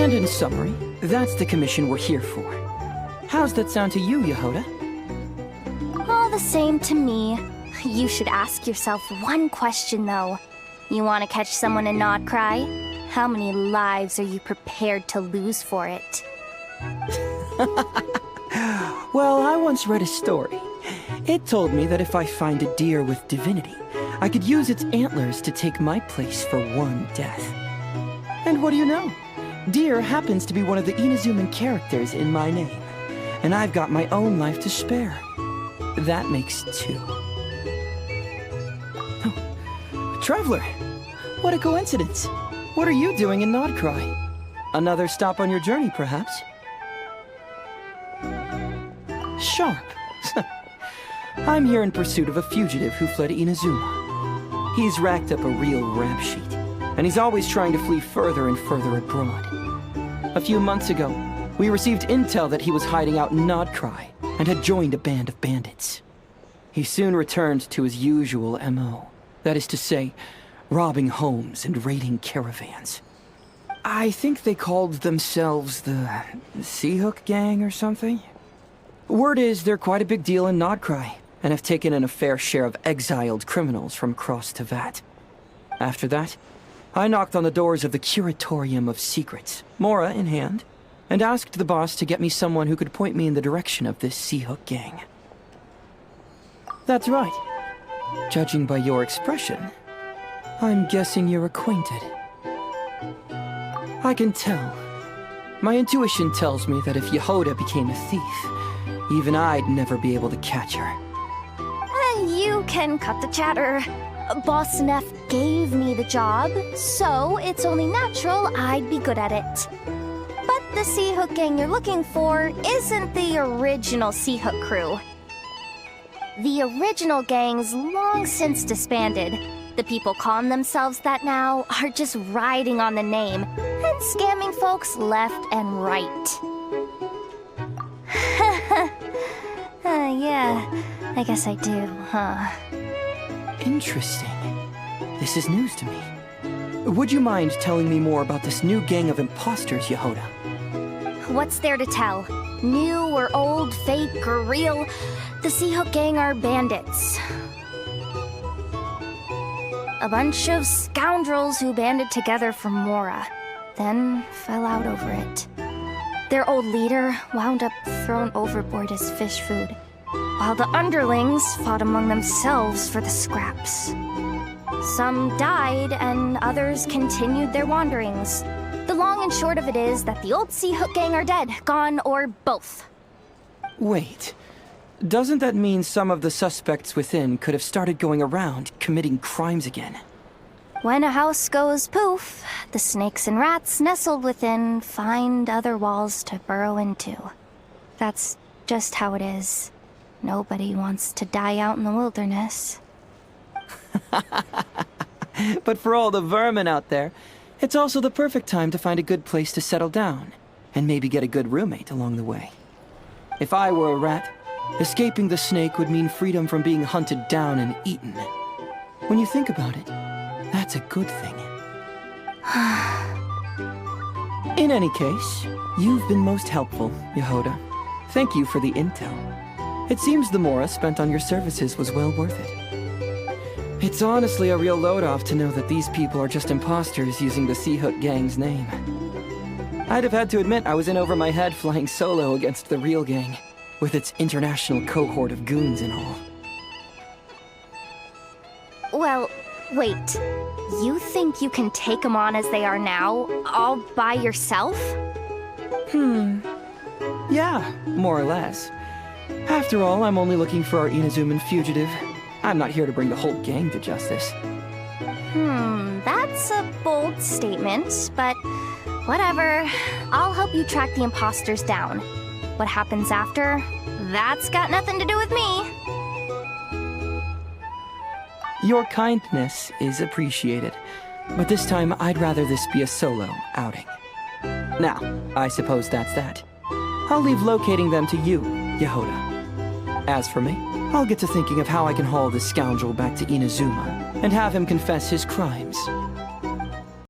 And in summary, that's the commission we're here for. How's that sound to you, Jahoda? All the same to me. You should ask yourself one question, though. You want to catch someone in Nod Cry? How many lives are you prepared to lose for it? Well, I once read a story. It told me that if I find a deer with divinity, I could use its antlers to take my place for one death. And what do you know? Deer happens to be one of the Inazuman characters in my name, and I've got my own life to spare. That makes two. Oh, Traveler, what a coincidence. What are you doing in Nodcry? Another stop on your journey, perhaps? Sharp. I'm here in pursuit of a fugitive who fled Inazuma. He's racked up a real rap sheet, and he's always trying to flee further and further abroad. A few months ago, we received intel that he was hiding out in Nodcry and had joined a band of bandits. He soon returned to his usual MO, that is to say, robbing homes and raiding caravans. I think they called themselves the Seahook Gang or something. Word is they're quite a big deal in Nodcry, and have taken in a fair share of exiled criminals from across Tevat. After that, I knocked on the doors of the Curatorium of Secrets, Mora in hand, and asked the boss to get me someone who could point me in the direction of this Seahook Gang. That's right. Judging by your expression, I'm guessing you're acquainted. I can tell. My intuition tells me that if Jahoda became a thief, even I'd never be able to catch her. You can cut the chatter. Boss Neff gave me the job, so it's only natural I'd be good at it. But the Seahook Gang you're looking for isn't the original Seahook crew. The original gang's long since disbanded. The people calling themselves that now are just riding on the name and scamming folks left and right. Yeah, I guess I do, huh? Interesting. This is news to me. Would you mind telling me more about this new gang of imposters, Jahoda? What's there to tell? New or old, fake or real, the Seahook Gang are bandits. A bunch of scoundrels who banded together for Mora, then fell out over it. Their old leader wound up thrown overboard as fish food, while the underlings fought among themselves for the scraps. Some died, and others continued their wanderings. The long and short of it is that the old Seahook Gang are dead, gone, or both. Wait. Doesn't that mean some of the suspects within could have started going around committing crimes again? When a house goes poof, the snakes and rats nestled within find other walls to burrow into. That's just how it is. Nobody wants to die out in the wilderness. But for all the vermin out there, it's also the perfect time to find a good place to settle down, and maybe get a good roommate along the way. If I were a rat, escaping the snake would mean freedom from being hunted down and eaten. When you think about it, that's a good thing. In any case, you've been most helpful, Jahoda. Thank you for the intel. It seems the Mora spent on your services was well worth it. It's honestly a real load-off to know that these people are just imposters using the Seahook Gang's name. I'd have had to admit I was in over my head flying solo against the real gang, with its international cohort of goons and all. Well, wait. You think you can take them on as they are now, all by yourself? Yeah, more or less. After all, I'm only looking for our Inazuman fugitive. I'm not here to bring the whole gang to justice. That's a bold statement, but whatever. I'll help you track the imposters down. What happens after, that's got nothing to do with me. Your kindness is appreciated, but this time I'd rather this be a solo outing. Now, I suppose that's that. I'll leave locating them to you, Jahoda. As for me, I'll get to thinking of how I can haul this scoundrel back to Inazuma and have him confess his crimes.